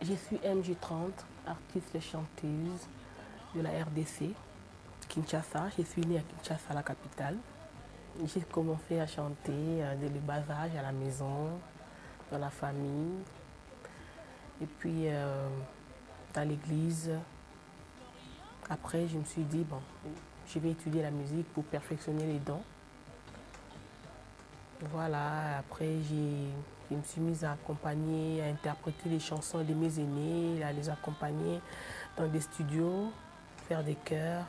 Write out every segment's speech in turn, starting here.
Je suis MJ30, artiste et chanteuse de la RDC, Kinshasa. Je suis née à Kinshasa, la capitale. J'ai commencé à chanter dès le bas âge, à la maison, dans la famille, et puis dans l'église. Après, je me suis dit, bon, je vais étudier la musique pour perfectionner les dons. Voilà, après, je me suis mise à accompagner, à interpréter les chansons de mes aînés, à les accompagner dans des studios, faire des chœurs.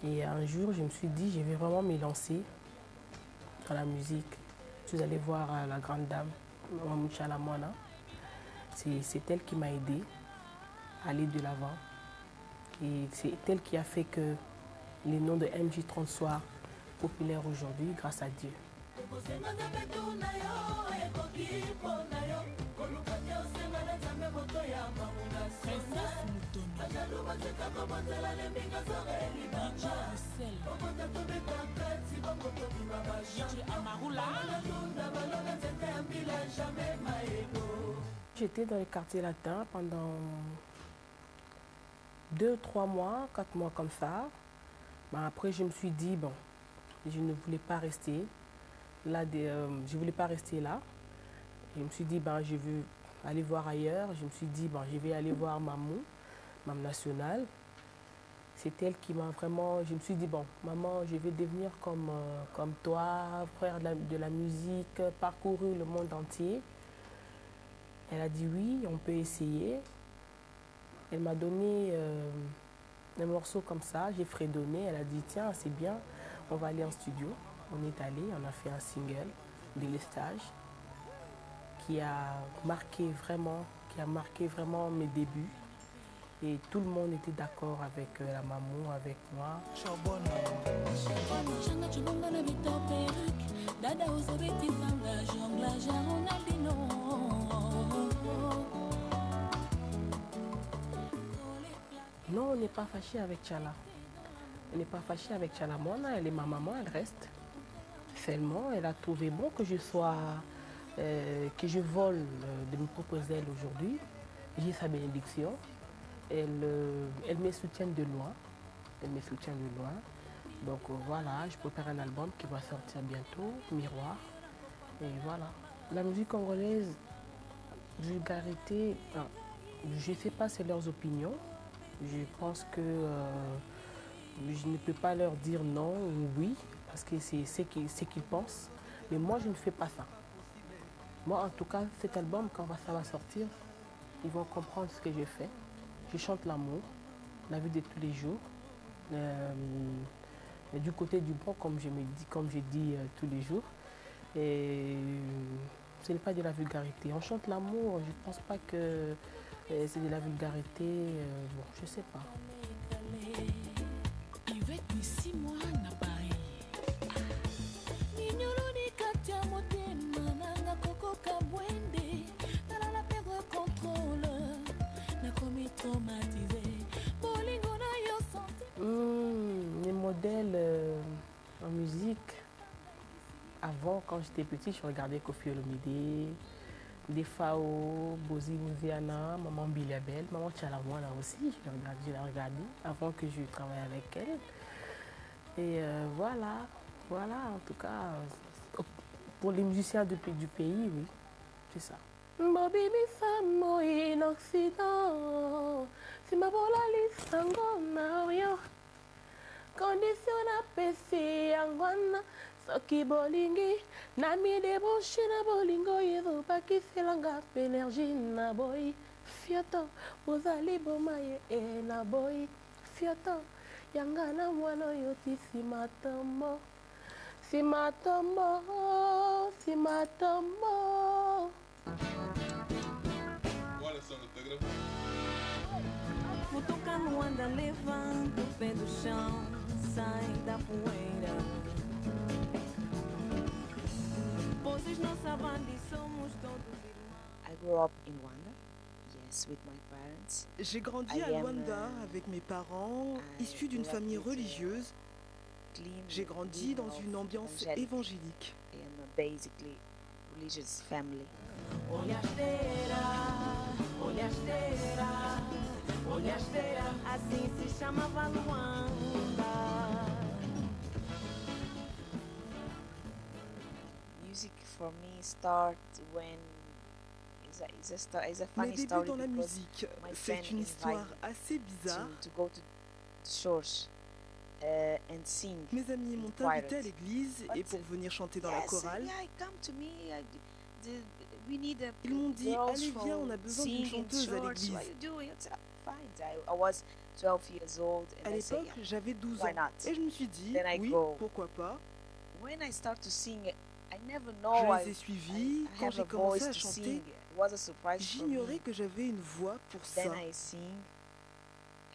Et un jour, je me suis dit, je vais vraiment me lancer dans la musique. Je suis allée voir la grande dame, Maman Chalamwana. C'est elle qui m'a aidée à aller de l'avant. Et c'est elle qui a fait que le nom de MJ30 soit populaire aujourd'hui, grâce à Dieu. J'étais dans les quartiers latins pendant 2, 3 mois, 4 mois comme ça. Après, je me suis dit, bon, je ne voulais pas rester là. Je voulais pas rester là. Je me suis dit, ben, je veux aller voir ailleurs. Je me suis dit, bon, je vais aller voir Maman Nationale. C'est elle qui m'a vraiment... Je me suis dit, bon, maman, je vais devenir comme toi, faire de la musique, parcourir le monde entier. Elle a dit oui, on peut essayer. Elle m'a donné un morceau comme ça, j'ai fredonné. Elle a dit, tiens, c'est bien, on va aller en studio. On est allé, on a fait un single, Délestage, qui a marqué vraiment mes débuts. Et tout le monde était d'accord avec la maman, avec moi. Non, on n'est pas fâché avec Tchala. Elle n'est pas fâchée avec Chalamwana, elle est ma maman, elle reste. Seulement, elle a trouvé bon que je vole de mes propres ailes aujourd'hui. J'ai sa bénédiction. Elle me soutient de loin. Elle me soutient de loin. Donc voilà, je prépare un album qui va sortir bientôt, Miroir. Et voilà. La musique congolaise, vulgarité, je ne sais pas, c'est leurs opinions. Je pense que je ne peux pas leur dire non ou oui, parce que c'est ce qu'ils pensent. Mais moi, je ne fais pas ça. Moi, en tout cas, cet album, quand ça va sortir, ils vont comprendre ce que je fais. Je chante l'amour, la vie de tous les jours. Du côté du bon, comme je dis tous les jours. Et ce n'est pas de la vulgarité. On chante l'amour, je ne pense pas que c'est de la vulgarité. Bon, je ne sais pas. Les modèles en musique, avant, quand j'étais petite, je regardais Koffi Olomide, Defao, Bozi Mouziana, Maman Biliabel, Maman Chalamwana aussi, je l'ai regardé avant que je travaille avec elle. Et voilà, en tout cas, pour les musiciens du pays, oui, c'est ça. Bobibi Samo in Occident, si ma bola lisango na yo, condition na pesi angwana, soki bolingi, na mi débranché na bolingo yezo bakiselanga énergie na boy, fiato, bozali bomaye e na boy, fiato, yanga na mwana yo ti simatombo, simatombo, simatombo. Olha só no Instagram. Mutuca no anda, levanta o pé do chão, sai da poeira. Vocês não sabem, somos todos irmãos. I grew up in Rwanda, yes, with my parents. J'ai grandi à Luanda avec mes parents, issus d'une famille religieuse. clean. J'ai grandi living dans of une ambiance evangelic. évangélique. I am a basically religious family. Olhasteira, assim se chamava Luanda. Music for me start when is a Mes funny débuts story dans la because musique, my c'est friend une histoire invited assez bizarre. to go to church and sing. Mes amis in m'ont the choir. invité à l'église et But, pour venir chanter dans la Yes, chorale. yeah, come to me. We need a Ils m'ont dit, girls allez viens, on a from besoin d'une sing in chanteuse à church. l'église. What are you doing? I said, fine. I was 12 years old and À I said, l'époque, yeah. j'avais 12 why ans. not? Et je me suis dit, Then I oui, go. pourquoi pas. When I start to sing, I never Je know les ai suivis. I Quand have j'ai a commencé voice à to chanter, sing. It was a surprise for me. j'ignorais que j'avais une voix pour Then ça. I sing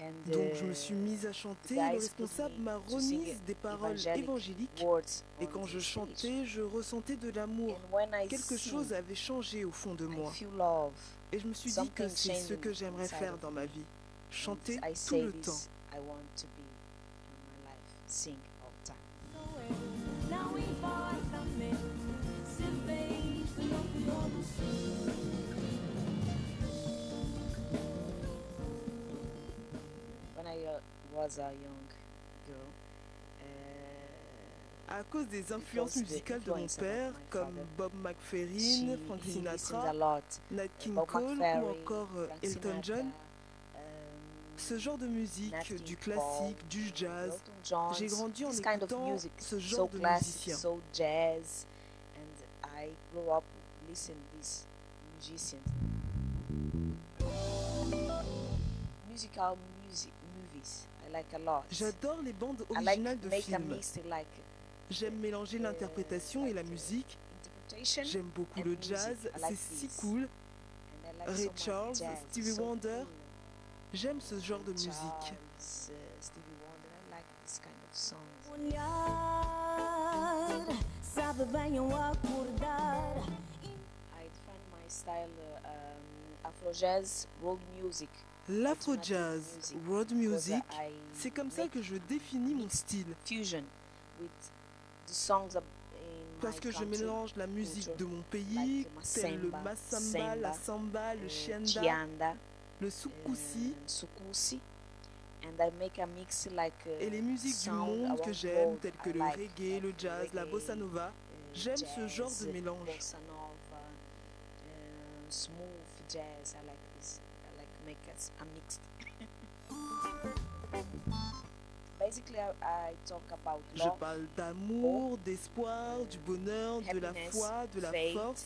and Donc je me suis mise à chanter. guys Le put responsable me m'a to sing remise des paroles evangelic évangéliques. words Et on quand the je stage. chantais, je ressentais de l'amour. And when I Quelque sing, chose avait changé au fond de I moi. feel love. Et je me suis dit Something que c'est ce changing que j'aimerais inside faire of dans me. ma vie. Chanter And I tout say le this, temps. I want to be in my life, sing all the time. Não importa mesmo se vens do norte ou do sul. When I was a young girl, À cause des influences Because the musicales de mon influence of père, my comme father, Bob McFerrin, Frank he listens a Sinatra, lot. Nat King Bob Cole ou McFerrin, encore Frank Elton Sinatra, John, um, ce genre de musique, Nat King du Cole, classique, du jazz, Elton John, j'ai grandi en this kind of écoutant music, ce so genre de classic, musiciens. so jazz, and I grew up listening these musicians. Musical movies, I like a lot. J'adore les bandes I like originales de make a films. mix like J'aime mélanger l'interprétation et la musique. interpretation. J'aime beaucoup and le music. jazz, I like c'est si this. cool. And I like Ray so much Charles, jazz, Stevie so Wonder, cool. J'aime ce genre de musique. Charles, Stevie Wonder, I like this kind of songs. Olhar, sabe bem eu acordar. I define my style Afro jazz, world music. L'afro-jazz, world music, I c'est comme ça make que je définis mon style. fusion with the songs in Parce my que je country, mélange la musique culture, de mon pays, like tel le masemba, massamba, la semba, samba, le chianda, chianda, le soukousi, sukusi, and I make a mix like et les musiques du sound monde que around j'aime, world. telles que I le like, reggae, le jazz, la reggae, bossa nova. J'aime ce genre de jazz, mélange. bossa nova, smooth jazz. I like this. I like make a mix. Basically, I talk about Je love, parle d'amour, d'espoir, du bonheur, de la happiness, foi, de la faith, force.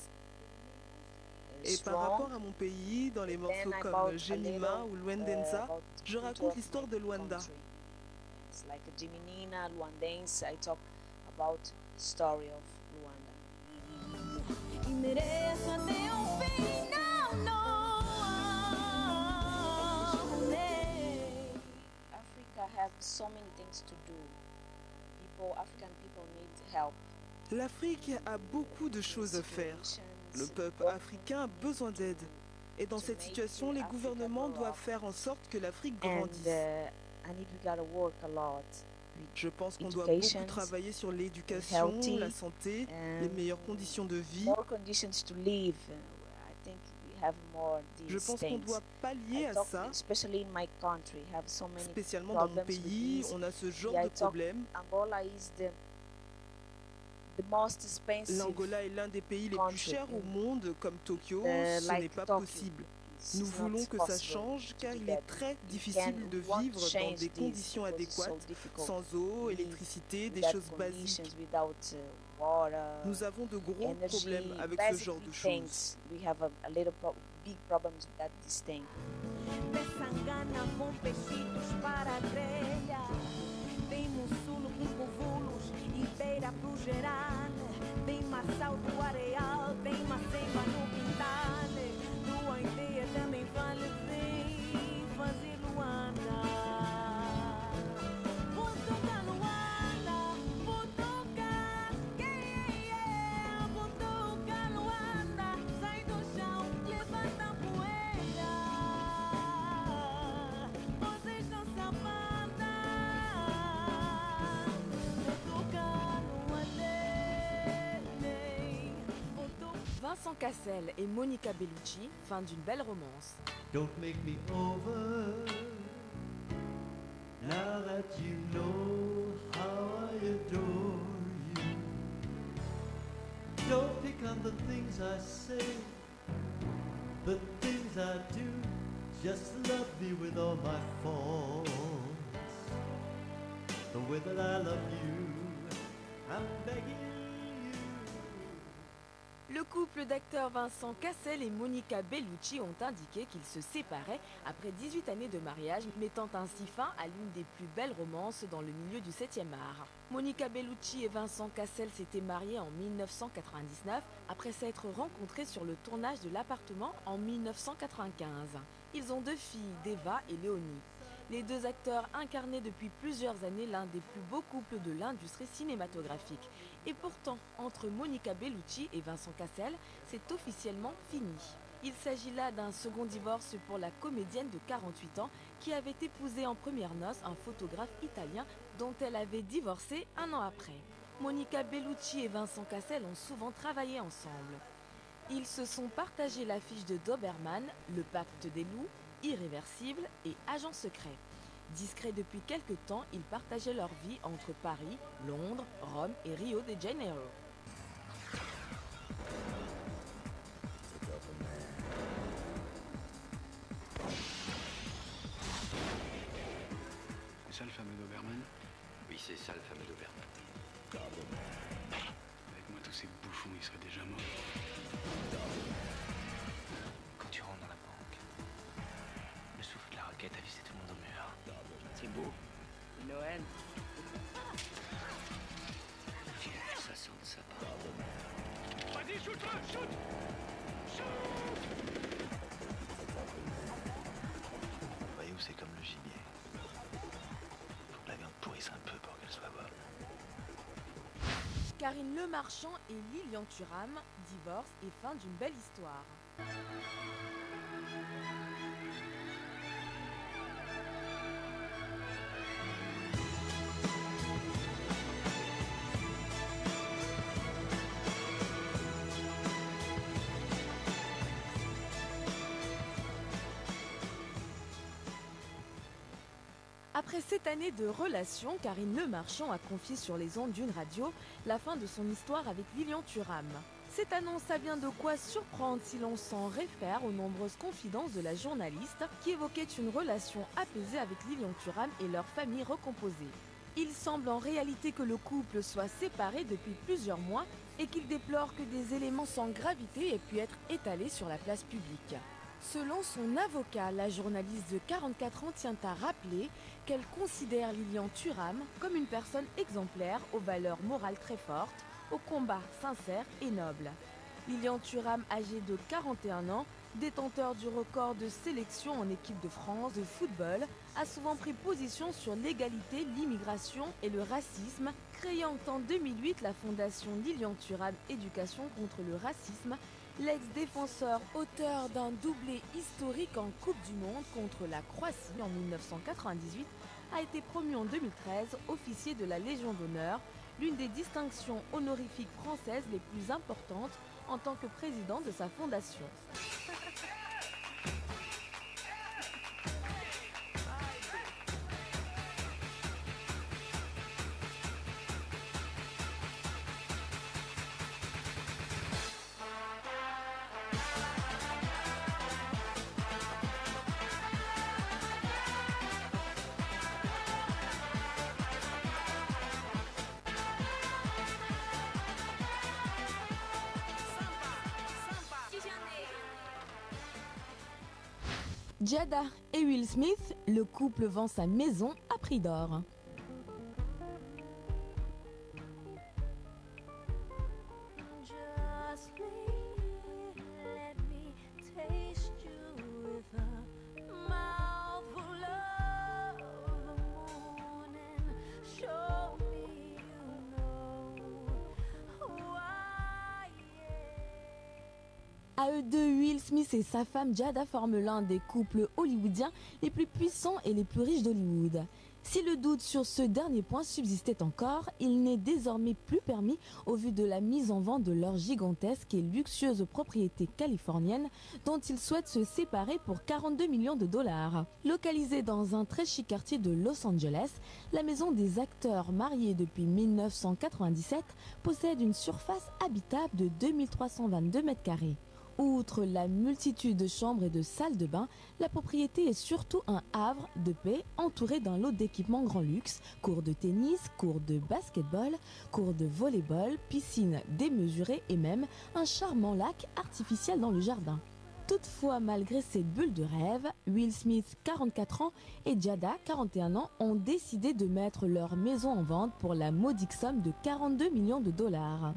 Et par strong. rapport à mon pays, dans les Then morceaux about comme a Jemima little, ou Luandensa, about the je culture raconte of l'histoire my de Luanda. country. It's like a Jiminina, Luandense. I talk about story of Luanda. E mereço até o final, não. Africa have so many things to do. African people need help. L'Afrique a beaucoup de choses à faire. Le peuple africain a besoin d'aide. Et dans cette situation, les gouvernements doivent faire en sorte que l'Afrique grandisse. And we gotta work a lot. Je pense qu'on doit education, beaucoup travailler sur l'éducation, healthy, la santé, les meilleures conditions de vie. More conditions to live. I think we have more Je these pense qu'on things. doit pallier I à talk, ça. especially in my country, have so many Spécialement dans mon problems with pays, this. on a ce genre Yeah, de I talk- problème. Angola is the most expensive. L'Angola est l'un des pays les plus country chers au in- monde, comme Tokyo, ce like n'est pas Tokyo. possible. It's Nous not voulons que ça possible change to car do il est that. très We difficile de want to vivre dans change des this conditions because it's so adéquates, difficult sans eau, live électricité, des without choses basiques. conditions, without water, Nous avons de gros energy, problèmes avec ce basic genre de big choses. things. We have a little big problems with this thing. Sangana com peixitos para a grelha. Vem Mussulo com covulos e beira pro geral. Vem Marçal do Areal, vem Macemba no quintal. Lua inteira também vale, vem fazer Luanda. Butuca Luanda, Butuca, yeah, Butuca Luanda. Sai do chão, levanta a poeira. Vocês estão safada. Vincent Cassel et Monica Bellucci, fin d'une belle romance. Don't make me over now that you know how I adore you. Don't pick on the things I say, the things I do. Just love me with all my faults, the way that I love you. I'm begging you. Le couple d'acteurs Vincent Cassel et Monica Bellucci ont indiqué qu'ils se séparaient après 18 années de mariage, mettant ainsi fin à l'une des plus belles romances dans le milieu du 7e art. Monica Bellucci et Vincent Cassel s'étaient mariés en 1999 après s'être rencontrés sur le tournage de L'Appartement en 1995. Ils ont 2 filles, Deva et Léonie. Les 2 acteurs incarnaient depuis plusieurs années l'un des plus beaux couples de l'industrie cinématographique. Et pourtant, entre Monica Bellucci et Vincent Cassel, c'est officiellement fini. Il s'agit là d'un second divorce pour la comédienne de 48 ans qui avait épousé en premières noces un photographe italien dont elle avait divorcé 1 an après. Monica Bellucci et Vincent Cassel ont souvent travaillé ensemble. Ils se sont partagé l'affiche de Doberman, Le Pacte des loups, Irréversible et Agent secret. Discrets depuis quelque temps, ils partageaient leur vie entre Paris, Londres, Rome et Rio de Janeiro. C'est ça le fameux Doberman? Oui, c'est ça le fameux Doberman. Avec moi, tous ces bouffons, ils seraient déjà morts. Quand tu rentres dans la banque, le souffle de la roquette a visé tout le monde au mur. C'est beau. Noël. Ça sent le sapin. Vas-y, shoot-le, shoot! Vous voyez où c'est comme le gibier. Faut que la viande pourrisse un peu pour qu'elle soit bonne. Karine Lemarchand et Lilian Thuram, divorce et fin d'une belle histoire. Après 7 années de relation, Karine Lemarchand a confié sur les ondes d'une radio la fin de son histoire avec Lilian Thuram. Cette annonce a bien de quoi surprendre si l'on s'en réfère aux nombreuses confidences de la journaliste qui évoquait une relation apaisée avec Lilian Thuram et leur famille recomposée. Il semble en réalité que le couple soit séparé depuis plusieurs mois et qu'il déplore que des éléments sans gravité aient pu être étalés sur la place publique. Selon son avocat, la journaliste de 44 ans tient à rappeler qu'elle considère Lilian Thuram comme une personne exemplaire aux valeurs morales très fortes, au combat sincère et noble. Lilian Thuram, âgé de 41 ans, détenteur du record de sélection en équipe de France de football, a souvent pris position sur l'égalité, l'immigration et le racisme, créant en 2008 la fondation Lilian Thuram Éducation contre le racisme. L'ex-défenseur, auteur d'un doublé historique en Coupe du Monde contre la Croatie en 1998, a été promu en 2013 officier de la Légion d'honneur, l'une des distinctions honorifiques françaises les plus importantes en tant que président de sa fondation. Jada et Will Smith, le couple vend sa maison à prix d'or. À eux deux, Will Smith et sa femme Jada forment l'un des couples hollywoodiens les plus puissants et les plus riches d'Hollywood. Si le doute sur ce dernier point subsistait encore, il n'est désormais plus permis au vu de la mise en vente de leur gigantesque et luxueuse propriété californienne dont ils souhaitent se séparer pour 42 millions de dollars. Localisée dans un très chic quartier de Los Angeles, la maison des acteurs mariés depuis 1997 possède une surface habitable de 2322 m². Outre la multitude de chambres et de salles de bain, la propriété est surtout un havre de paix entouré d'un lot d'équipements grand luxe, cours de tennis, cours de basketball, cours de volleyball, piscine démesurée et même un charmant lac artificiel dans le jardin. Toutefois, malgré ces bulles de rêve, Will Smith, 44 ans, et Jada, 41 ans, ont décidé de mettre leur maison en vente pour la modique somme de 42 millions de dollars.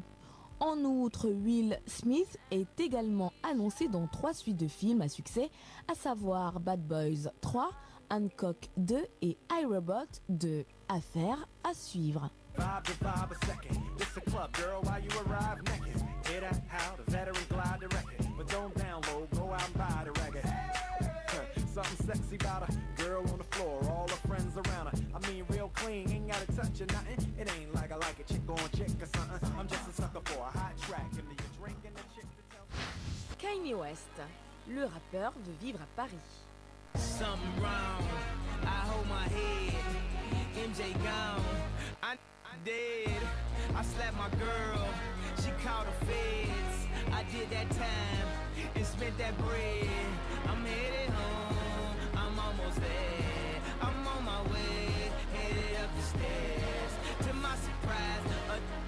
En outre, Will Smith est également annoncé dans 3 suites de films à succès, à savoir Bad Boys 3, Hancock 2 et iRobot 2. Affaire à suivre. Something sexy about a girl on the floor, all her friends around her. I mean, real clean, ain't gotta touch or nothing. It ain't like I like a chick on chick or something. I'm just a sucker for a hot track, and then you drink and the chick to tell. Kanye West, le rappeur veut vivre à Paris. Something wrong, I hold my head, MJ gone, I dead, I slapped my girl, she called the feds, I did that time, and spent that bread, I'm headed home. I'm almost there, I'm on my way, headed up the stairs. To my surprise,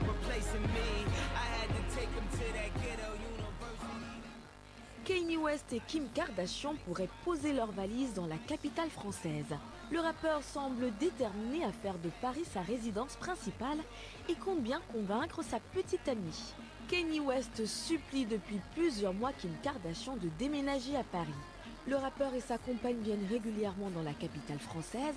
replacing me, I had to take him to that ghetto university. Kanye West et Kim Kardashian pourraient poser leurs valises dans la capitale française. Le rappeur semble déterminé à faire de Paris sa résidence principale et compte bien convaincre sa petite amie. Kanye West supplie depuis plusieurs mois Kim Kardashian de déménager à Paris. Le rappeur et sa compagne viennent régulièrement dans la capitale française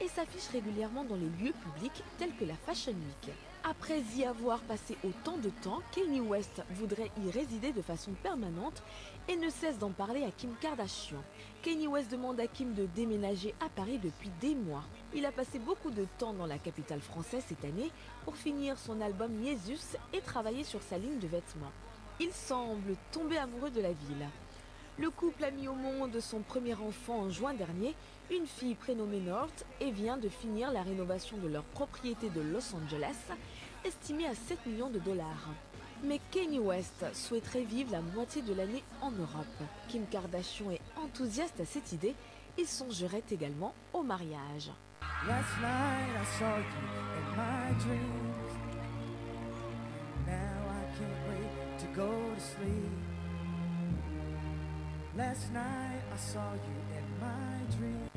et s'affichent régulièrement dans les lieux publics tels que la Fashion Week. Après y avoir passé autant de temps, Kanye West voudrait y résider de façon permanente et ne cesse d'en parler à Kim Kardashian. Kanye West demande à Kim de déménager à Paris depuis des mois. Il a passé beaucoup de temps dans la capitale française cette année pour finir son album Jesus et travailler sur sa ligne de vêtements. Il semble tomber amoureux de la ville. Le couple a mis au monde son premier enfant en juin dernier, une fille prénommée North, et vient de finir la rénovation de leur propriété de Los Angeles, estimée à 7 millions de dollars. Mais Kanye West souhaiterait vivre la moitié de l'année en Europe. Kim Kardashian est enthousiaste à cette idée et songerait également au mariage. Last night I saw you in my dreams. Now I can't wait to go to sleep. Last night I saw you in my dreams.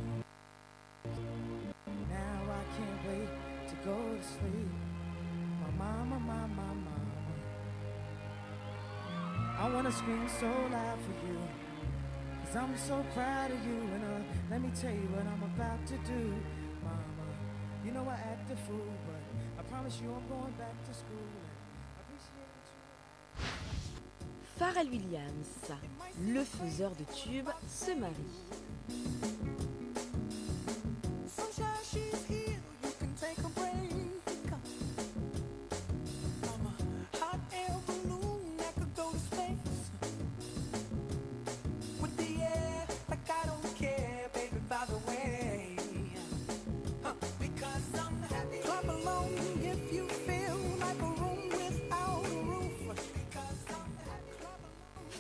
Now I can't wait to go to sleep. My mama, my mama. I wanna scream so loud for you, 'cause I'm so proud of you. And let me tell you what I'm about to do. Mama, you know I act a fool, but I promise you I'm going back to school. Pharrell Williams, le faiseur de tubes, se marie.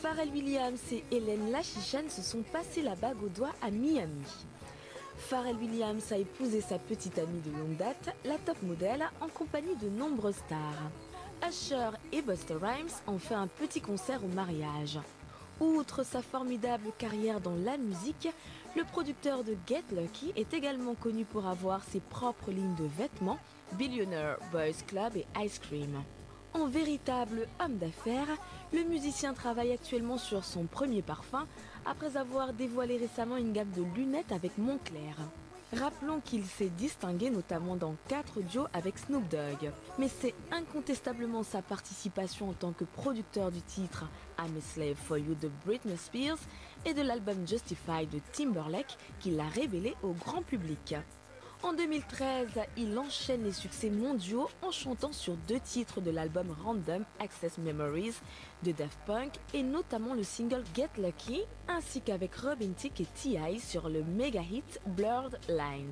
Pharrell Williams et Hélène Lachichan se sont passés la bague au doigt à Miami. Pharrell Williams a épousé sa petite amie de longue date, la top modèle, en compagnie de nombreuses stars. Usher et Busta Rhymes ont fait un petit concert au mariage. Outre sa formidable carrière dans la musique, le producteur de Get Lucky est également connu pour avoir ses propres lignes de vêtements, Billionaire Boys Club et Ice Cream. En véritable homme d'affaires, le musicien travaille actuellement sur son premier parfum après avoir dévoilé récemment une gamme de lunettes avec Moncler. Rappelons qu'il s'est distingué notamment dans 4 duos avec Snoop Dogg. Mais c'est incontestablement sa participation en tant que producteur du titre I'm a Slave for You de Britney Spears et de l'album Justified de Timberlake qui l'a révélé au grand public. En 2013, il enchaîne les succès mondiaux en chantant sur 2 titres de l'album Random Access Memories de Daft Punk et notamment le single Get Lucky, ainsi qu'avec Robin Thicke et T.I. sur le méga hit Blurred Lines.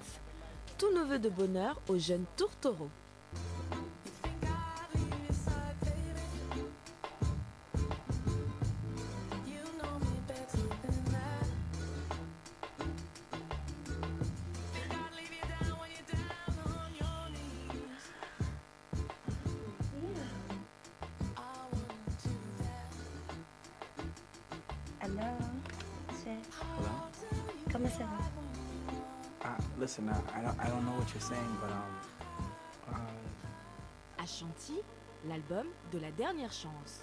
Tout neveu de bonheur au jeune tourtereau. Hello? Comment ça va? Listen, I don't know what you're saying, but Ashanti, l'album de la dernière chance.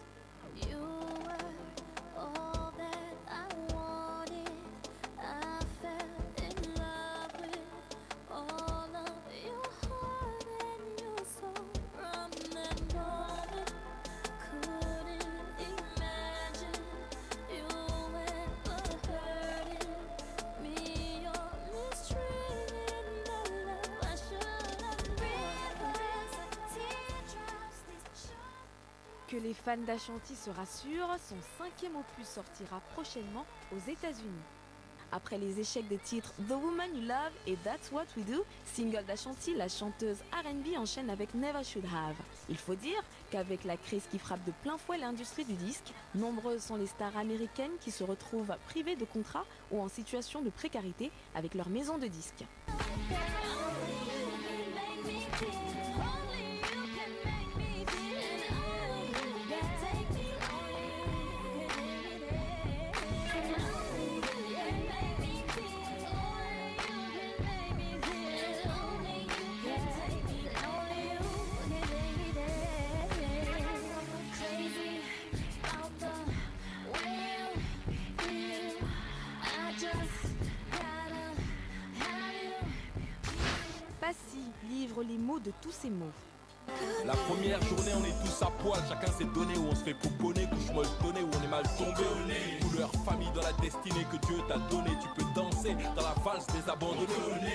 Que les fans d'Ashanti se rassurent, son 5e opus sortira prochainement aux États-Unis. Après les échecs des titres The Woman You Love et That's What We Do, single d'Ashanti, la chanteuse R&B enchaîne avec Never Should Have. Il faut dire qu'avec la crise qui frappe de plein fouet l'industrie du disque, nombreuses sont les stars américaines qui se retrouvent privées de contrats ou en situation de précarité avec leur maison de disques. Passy livre les mots de tous ces mots. La première journée on est tous à poil, chacun s'est donné où on se fait pouponner, couche molletonnée où on est mal tombé. Couleur famille dans la destinée que Dieu t'a donnée, tu peux danser dans la valse des abandonnés.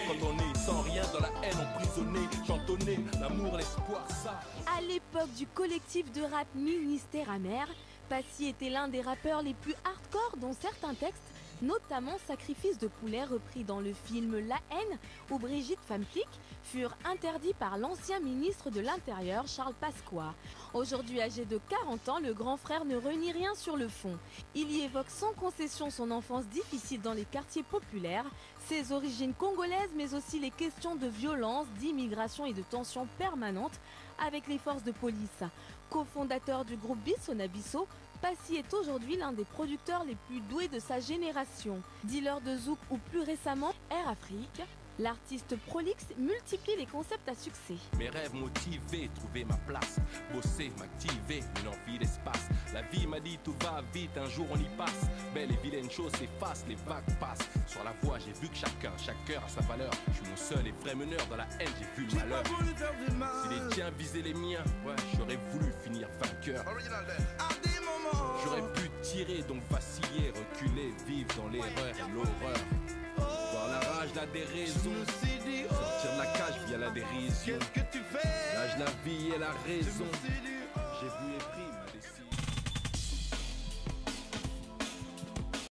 Quand on est sans rien dans la haine emprisonné, chantonner l'amour, l'espoir, ça. À l'époque du collectif de rap Ministère Amer, Passy était l'un des rappeurs les plus hardcore dont certains textes, notamment Sacrifice de poulet repris dans le film La haine ou Brigitte femme flic, furent interdits par l'ancien ministre de l'Intérieur Charles Pasqua. Aujourd'hui âgé de 40 ans, le grand frère ne renie rien sur le fond. Il y évoque sans concession son enfance difficile dans les quartiers populaires, ses origines congolaises mais aussi les questions de violence, d'immigration et de tensions permanentes avec les forces de police. Co-fondateur du groupe Bissona Bisso, Passy est aujourd'hui l'un des producteurs les plus doués de sa génération. Dealer de zouk ou plus récemment Air Afrique, l'artiste prolixe multiplie les concepts à succès. Mes rêves motivés, trouver ma place, bosser, m'activer, une envie d'espace. La vie m'a dit tout va vite, un jour on y passe. Belle et vilaine chose s'efface, les vagues passent. Sur la voie j'ai vu que chaque cœur a sa valeur. Je suis mon seul et vrai meneur, dans la haine j'ai vu le malheur. Si les tiens visaient les miens, ouais, j'aurais voulu finir vainqueur. J'aurais pu tirer, donc vaciller, reculer, vivre dans l'erreur et l'horreur. Voir la rage, la déraison, sortir de la cage via la dérision. L'âge, la vie et la raison. J'ai vu et pris ma décision.